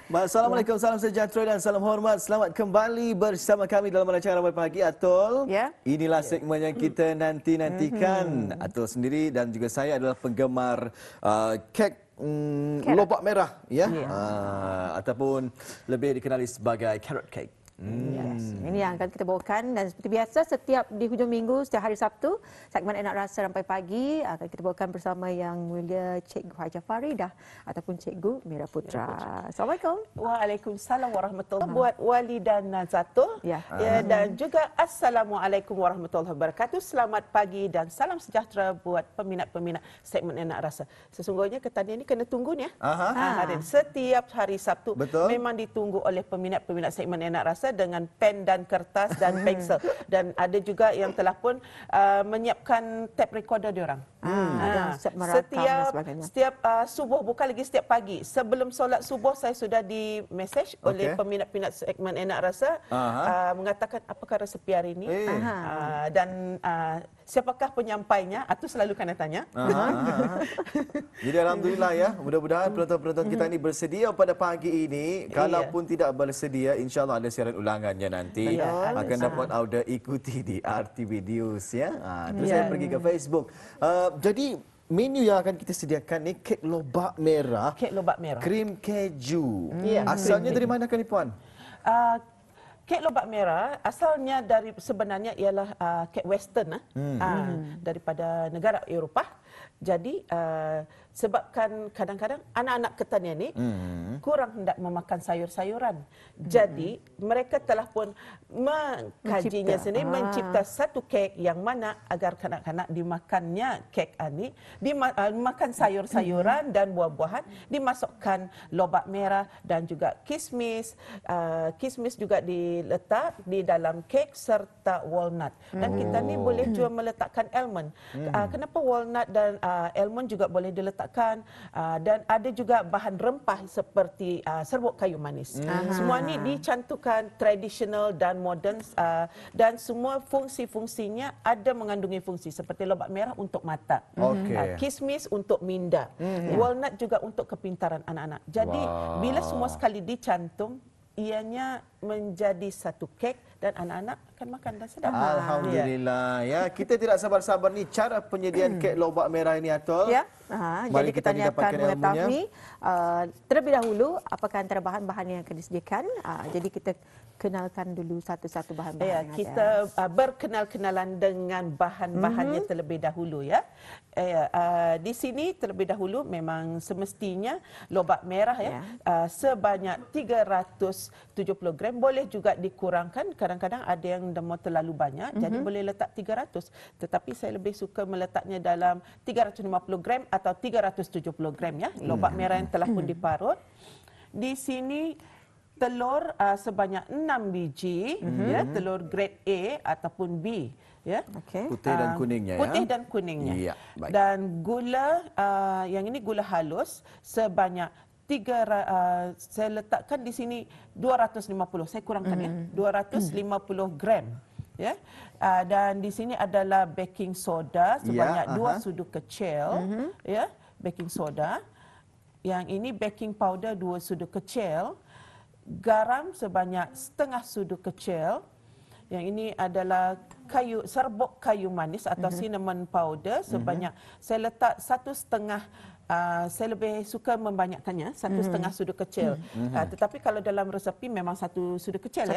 Assalamualaikum, salam sejahtera dan salam hormat. Selamat kembali bersama kami dalam rancangan Ramai Pagi, Atul. Ya. Inilah segmen yang kita nantikan. Atul sendiri dan juga saya adalah penggemar kek lobak merah, ya, ataupun lebih dikenali sebagai carrot cake. Yes. Ini yang akan kita bawakan dan seperti biasa setiap di hujung minggu setiap hari Sabtu segmen Enak Rasa Rampai Pagi akan kita bawakan bersama Yang Mulia Cikgu Hajah Faridah ataupun Cikgu Mira Putra. Assalamualaikum. Waalaikumsalam warahmatullahi wabarakatuh. Buat Wali dan Nazatul dan juga Assalamualaikum warahmatullahi wabarakatuh. Selamat pagi dan salam sejahtera buat peminat-peminat segmen Enak Rasa. Sesungguhnya ketanian ini kena tunggu ni setiap hari Sabtu. Betul. Memang ditunggu oleh peminat-peminat segmen Enak Rasa dengan pen dan kertas dan pensel, dan ada juga yang telah pun menyiapkan tape recorder diorang. Setiap subuh, bukan lagi setiap pagi. Sebelum solat subuh saya sudah di message oleh peminat-peminat segmen Enak Rasa mengatakan apakah resepi hari ini dan siapakah penyampainya. Itu selalu kena tanya. Jadi alhamdulillah ya, mudah-mudahan penonton-penonton kita ini bersedia pada pagi ini. Kalaupun tidak bersedia, insya-Allah ada siaran ulangannya nanti akan dapat anda ikuti di RTV News ya. Terus saya pergi ke Facebook. Jadi menu yang akan kita sediakan ni kek lobak merah. Kek lobak merah. Krim keju. Asalnya dari mana kan ni puan? Kek lobak merah asalnya dari sebenarnya ialah kek western daripada negara Eropah. Jadi sebabkan kadang-kadang anak-anak ketanian ni kurang hendak memakan sayur-sayuran. Jadi mereka telah pun mengkajinya sendiri, mencipta satu kek yang mana agar kanak-kanak dimakannya kek ini, dimakan sayur-sayuran dan buah-buahan, dimasukkan lobak merah dan juga kismis. Kismis juga diletak di dalam kek serta walnut. Dan kita ni boleh juga meletakkan almond. Kenapa walnut dan almond juga boleh diletakkan, dan ada juga bahan rempah seperti serbuk kayu manis. Semua ni dicantumkan tradisional dan moden, dan semua fungsi-fungsinya ada mengandungi fungsi seperti lobak merah untuk mata, kismis untuk minda, walnut juga untuk kepintaran anak-anak. Jadi bila semua sekali dicantum, ianya menjadi satu kek dan anak-anak akan makan dan sedap. Alhamdulillah ya. Kita tidak sabar-sabar ni cara penyediaan kek lobak merah ini, Atul. Ya. Mari Jadi kita akan mengetahui terlebih dahulu apakah antara bahan-bahan yang akan disediakan. Jadi kita kenalkan dulu satu-satu bahan-bahan. Kita berkenal-kenalan dengan bahan-bahannya terlebih dahulu ya. Di sini terlebih dahulu memang semestinya lobak merah sebanyak 370 gram. Boleh juga dikurangkan, kadang-kadang ada yang demam terlalu banyak, jadi boleh letak 300. Tetapi saya lebih suka meletaknya dalam 350 gram atau 370 gram ya, lobak merah yang telah pun diparut. Di sini telur sebanyak 6 biji, ya, telur grade A ataupun B. Ya. Putih dan kuningnya. Putih dan kuningnya. Ya, baik. Dan gula, yang ini gula halus sebanyak saya letakkan di sini 250. Saya kurangkan ya, 250 gram. Ya. Dan di sini adalah baking soda sebanyak 2 sudu kecil, ya, baking soda. Yang ini baking powder 2 sudu kecil, garam sebanyak setengah sudu kecil. Yang ini adalah serbuk kayu manis atau cinnamon powder sebanyak, saya letak 1,5, saya lebih suka membanyakkannya, 1,5 sudu kecil. Tetapi kalau dalam resepi memang 1 sudu kecil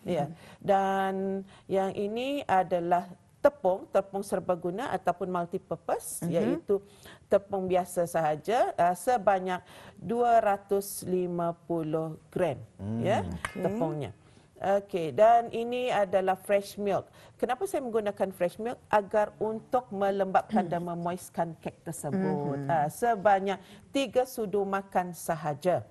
ya. Dan yang ini adalah tepung serbaguna ataupun multi-purpose, iaitu tepung biasa sahaja sebanyak 250 gram ya, tepungnya. Okey, dan ini adalah fresh milk. Kenapa saya menggunakan fresh milk? Agar untuk melembabkan dan memoistkan kek tersebut. Sebanyak 3 sudu makan sahaja.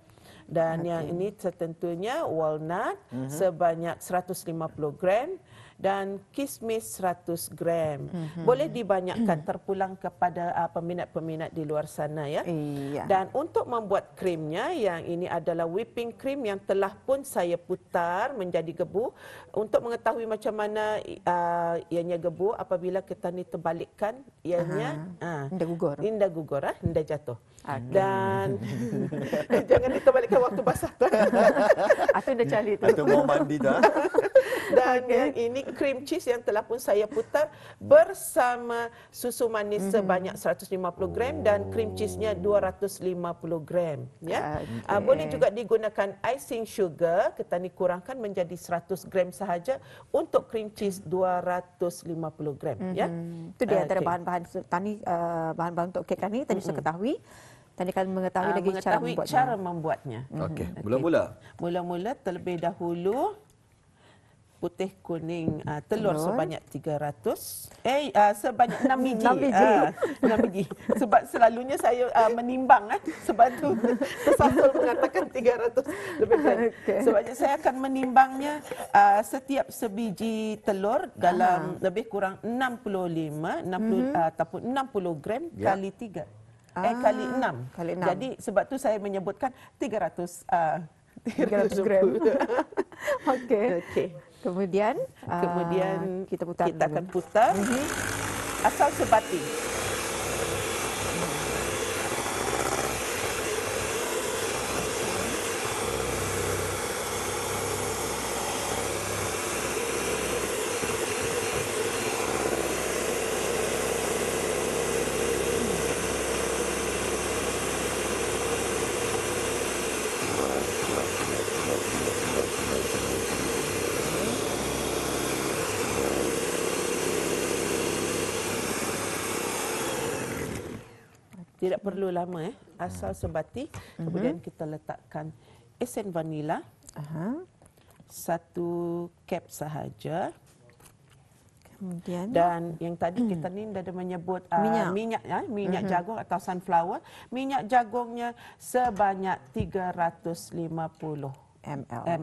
Dan yang ini tentunya walnut sebanyak 150 gram. dan kismis 100 gram. Boleh dibanyakkan terpulang kepada peminat-peminat di luar sana ya. Iya. Dan untuk membuat krimnya, yang ini adalah whipping cream yang telah pun saya putar menjadi gebu. Untuk mengetahui macam mana ianya gebu, apabila kita ni terbalikkan ianya Indah gugur. indah gugur, indah jatuh. Okey. Dan jangan diterbalikkan waktu basah. Atau dah cari tu. Itu mau mandi dah. Dan yang ini cream cheese yang telah pun saya putar bersama susu manis sebanyak 150 gram dan cream cheese-nya 250 gram. Ya. Boleh juga digunakan icing sugar, kita ni kurangkan menjadi 100 gram sahaja untuk cream cheese 250 gram. Ya. Itu dia antara bahan-bahan tadi, bahan-bahan untuk kek ni tadi saya ketahui. Tadi kan mengetahui lagi cara membuatnya. Okey, mula-mula. Mula-mula terlebih dahulu putih kuning telur sebanyak 300. Sebanyak 6 biji. 6 biji. 6 biji. Sebab selalunya saya menimbang sebab tu tersasul mengatakan 300 lebih kurang. Okey. Sebabnya saya akan menimbangnya setiap sebiji telur dalam lebih kurang 60 ataupun 60 gram kali 3. Kali 6. Kali 6. Jadi sebab tu saya menyebutkan 300 gram. Okey. Okey. Kemudian kita putar. Kita akan putar asal sebati. Tidak perlu lama asal sebati. Kemudian kita letakkan esen vanila. 1 cap sahaja. Kemudian Dan yang tadi kita ni dah ada menyebut minyak jagung atau sunflower. Minyak jagungnya sebanyak 350 ml.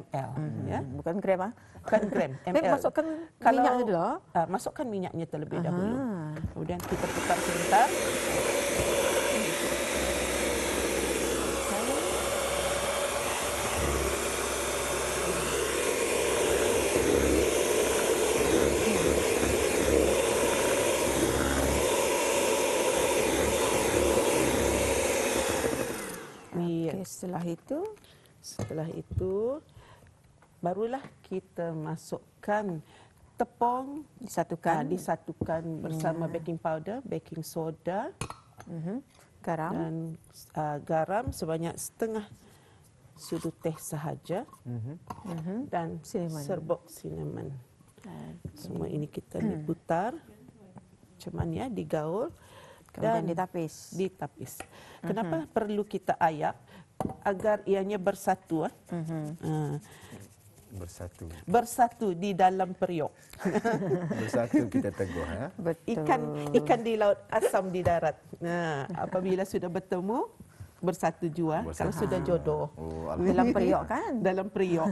Ya. bukan gram Bukan gram, ml. Masukkan minyaknya dulu. Masukkan minyaknya terlebih dahulu. Kemudian kita putar sebentar. Okay, setelah itu barulah kita masukkan tepung, disatukan bersama baking powder, baking soda, garam dan garam sebanyak setengah sudu teh sahaja, dan serbuk cinnamon. Semua ini kita diputar, macam mana digaul. kemudian Dan ditapis. Kenapa perlu kita ayak? Agar ianya bersatu. Bersatu di dalam periuk. Bersatu kita teguh. Betul. Ikan di laut, asam di darat. Apabila sudah bertemu, bersatu jua. Kalau sudah jodoh. Dalam periuk kan? Dalam periuk.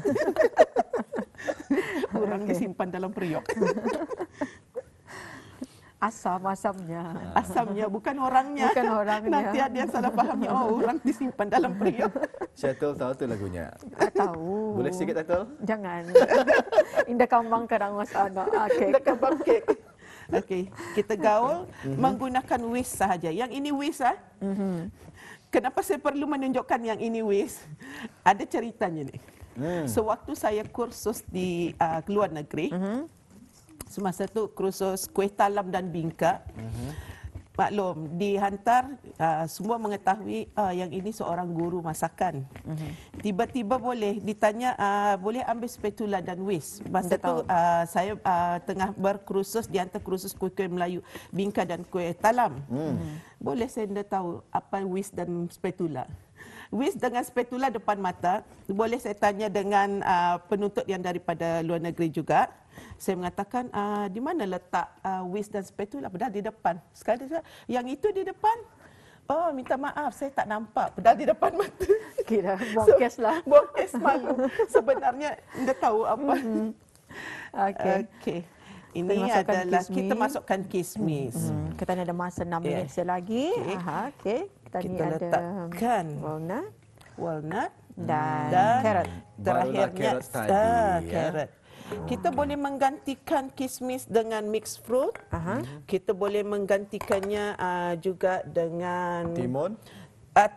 Orang disimpan dalam periuk. Asamnya bukan orangnya. Bukan orangnya. Nanti ada yang salah fahamnya. Oh, orang disimpan dalam periuk. Syatul tahu tu lagunya? Tahu. Boleh sikit Syatul? Jangan. Indah kambang kadang anak. Okey. Indah kambang kek. Okey, kita gaul menggunakan whisk sahaja. Yang ini whisk Kenapa saya perlu menunjukkan yang ini whisk? Ada ceritanya ni. Sewaktu saya kursus di luar negeri, semasa tu kursus kuih talam dan bingka. Maklum, dihantar semua mengetahui yang ini seorang guru masakan. Tiba-tiba boleh ditanya boleh ambil spatula dan whisk. Masa tu saya tengah berkursus di antara kursus kuih-kuih Melayu bingka dan kuih talam. Boleh saya anda tahu apa whisk dan spatula? Whisk dengan spatula depan mata. Boleh saya tanya dengan penuntut yang daripada luar negeri juga. Saya mengatakan, di mana letak whisk dan spatula? Padahal di depan. Sekali saya, yang itu di depan? Oh, minta maaf, saya tak nampak. Padahal di depan mata. Kira bongkes lah. Bongkes malu. Sebenarnya, anda tahu apa. Okey. Ini masukkan adalah kismis. kita masukkan kismis. Kita ni ada masa 6 minit lagi. Okey. Okey. Kita ni Kita ada letakkan walnut walnut dan carrot. terakhirnya carrot tadi, ya. carrot. Kita boleh menggantikan kismis dengan mixed fruit. Kita boleh menggantikannya juga dengan Timun.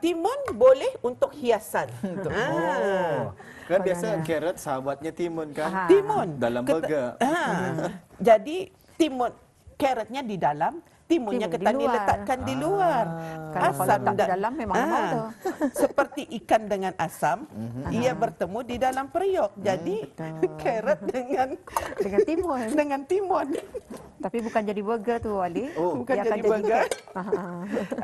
timun boleh untuk hiasan. Oh. Kan biasa carrot sahabatnya timun kan? Timun Dalam burger. Jadi timun carrotnya di dalam, timunnya Timun di kita ni luar. letakkan di luar. Kalau letak di dalam memang lemau tu. Seperti ikan dengan asam, ia bertemu di dalam periuk. Jadi carrot dengan timun. dengan timun. Tapi bukan jadi burger tu, Wali. Bukan Dia akan jadi burger. cake.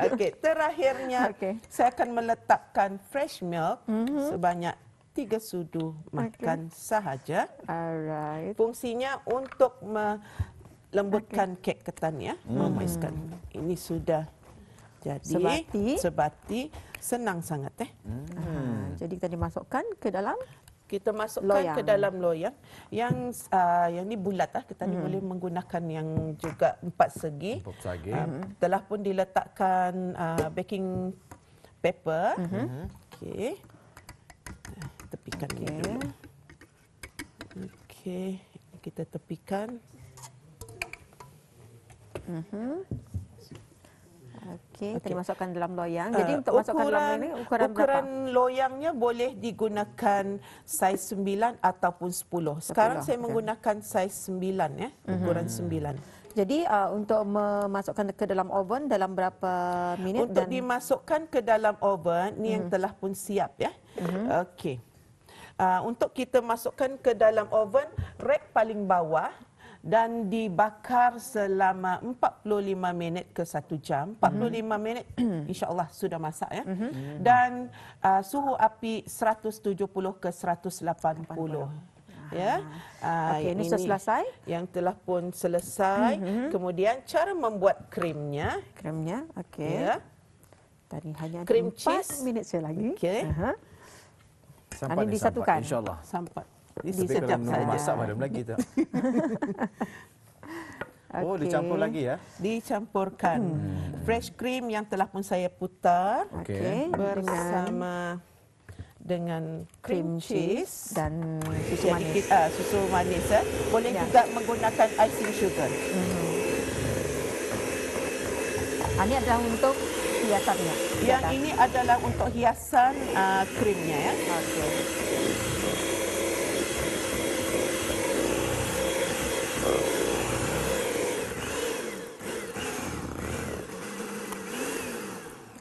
Okey, terakhirnya saya akan meletakkan fresh milk sebanyak 3 sudu makan sahaja. Alright. Fungsinya untuk melembutkan kek ketan ya, memaiskan. Ini sudah jadi sebati, senang sangat Jadi kita dimasukkan ke dalam kita masukkan ke dalam loyang yang ni bulat kita ni boleh menggunakan yang juga 4 segi. Telah pun diletakkan baking paper. Okey. Tepikan dulu. Okey, kita tepikan. Okey, kita dimasukkan dalam loyang. Jadi untuk masukkan dalam ini ukuran berapa? Loyangnya boleh digunakan saiz 9 ataupun 10. Sekarang saya menggunakan saiz 9 ya, ukuran 9. Jadi untuk memasukkan ke dalam oven dalam berapa minit? Untuk dimasukkan ke dalam oven ni yang telah pun siap ya. Okey. Untuk kita masukkan ke dalam oven rack paling bawah dan dibakar selama 45 minit ke 1 jam. 45 minit insya-Allah sudah masak ya. Dan suhu api 170 ke 180. Ya. Okey, ini sudah selesai. Yang telah pun selesai. Kemudian cara membuat krimnya. Krimnya, okey. Ya. Tadi hanya Krim 4 cheese. minit saya lagi. Okey. Ini disatukan. InsyaAllah. Sampai Sekejap sekejap saja. saja. Masak madam lagi tak? Oh, dicampur lagi ya? Dicampurkan. Fresh cream yang telah pun saya putar Okey. bersama dengan cream cheese dan susu jadi manis. susu manis boleh juga menggunakan icing sugar. Ini adalah untuk hiasannya. Yang ini adalah untuk hiasan krimnya ya. Okey.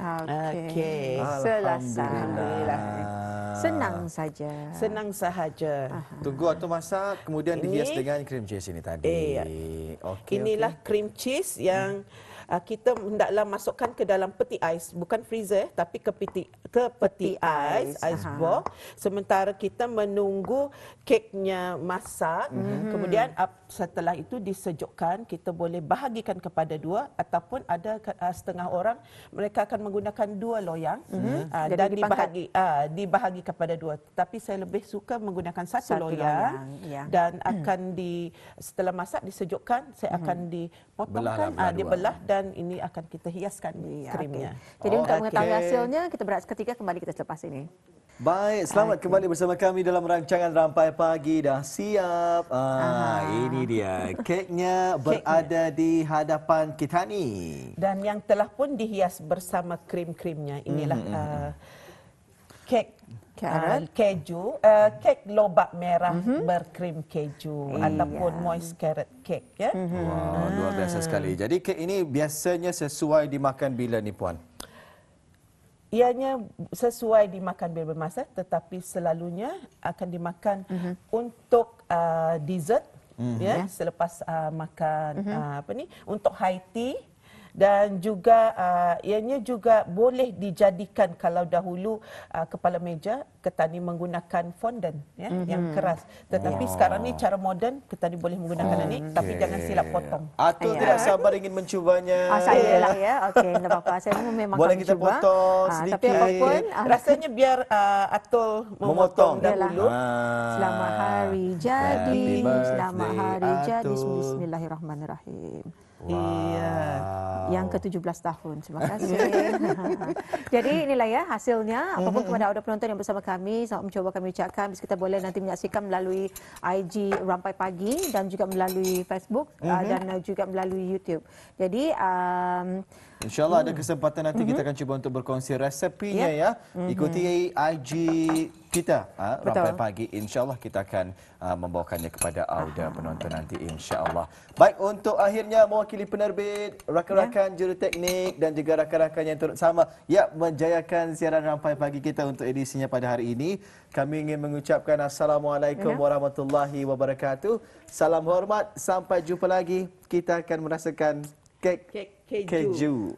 Okey. Selesai. Senang saja. Senang sahaja. Tunggu waktu masak, kemudian dihias dengan cream cheese ini tadi. Okey. Inilah cream cheese yang kita hendaklah masukkan ke dalam peti ais, bukan freezer tapi ke peti ais, ice box. Sementara kita menunggu keknya masak, kemudian setelah itu disejukkan, kita boleh bahagikan kepada 2 ataupun ada setengah orang mereka akan menggunakan 2 loyang dan dibahagi kepada 2. Tapi saya lebih suka menggunakan satu loyang dan akan setelah masak disejukkan, saya akan dipotongkan, dibelah dan ini akan kita hiaskan krimnya. Jadi untuk mengetahui hasilnya, kita berehat seketika, kembali kita selepas ini. Baik, selamat kembali bersama kami dalam rancangan Rampai Pagi. Dah siap. Ini dia. Keknya berada di hadapan kita ni. Dan yang telah pun dihias bersama krim-krimnya. Inilah kek keju, kek lobak merah berkrim keju ataupun moist carrot cake ya. Wow, luar biasa sekali. Jadi kek ini biasanya sesuai dimakan bila ni puan? Ianya sesuai dimakan bila bermasa, tetapi selalunya akan dimakan untuk dessert ya, selepas makan untuk high tea dan juga ianya juga boleh dijadikan kalau dahulu kepala meja ketani menggunakan fondant ya, yang keras. Tetapi sekarang ni cara moden ketani boleh menggunakan ini, tapi jangan silap potong. Atul tidak sabar ingin mencubanya. Saya lah ya. Okey, tak apa-apa. Saya memang Boleh akan kita cuba. potong sedikit. Tapi apapun, Rasanya biar Atul memotong dahulu. selamat hari jadi. Happy birthday, Selamat hari jadi. Atul. Bismillahirrahmanirrahim. Iya. Yang ke-17 tahun. Terima kasih. Jadi inilah ya hasilnya. Apapun kepada audio penonton yang bersama kami, selamat mencuba kami ucapkan. Kita boleh nanti menyaksikan melalui IG Rampai Pagi dan juga melalui Facebook dan juga melalui YouTube. Jadi InsyaAllah ada kesempatan nanti kita akan cuba untuk berkongsi resepinya ya. Ikuti IG kita Rampai Pagi. InsyaAllah kita akan membawakannya kepada audio penonton nanti insyaAllah. Baik, untuk akhirnya mewakili penerbit, rakan-rakan juruteknik dan juga rakan-rakan yang turut sama menjayakan siaran Rampai Pagi kita untuk edisinya pada hari ini. Kami ingin mengucapkan Assalamualaikum warahmatullahi wabarakatuh. Salam hormat, sampai jumpa lagi. Kita akan merasakan kek keju.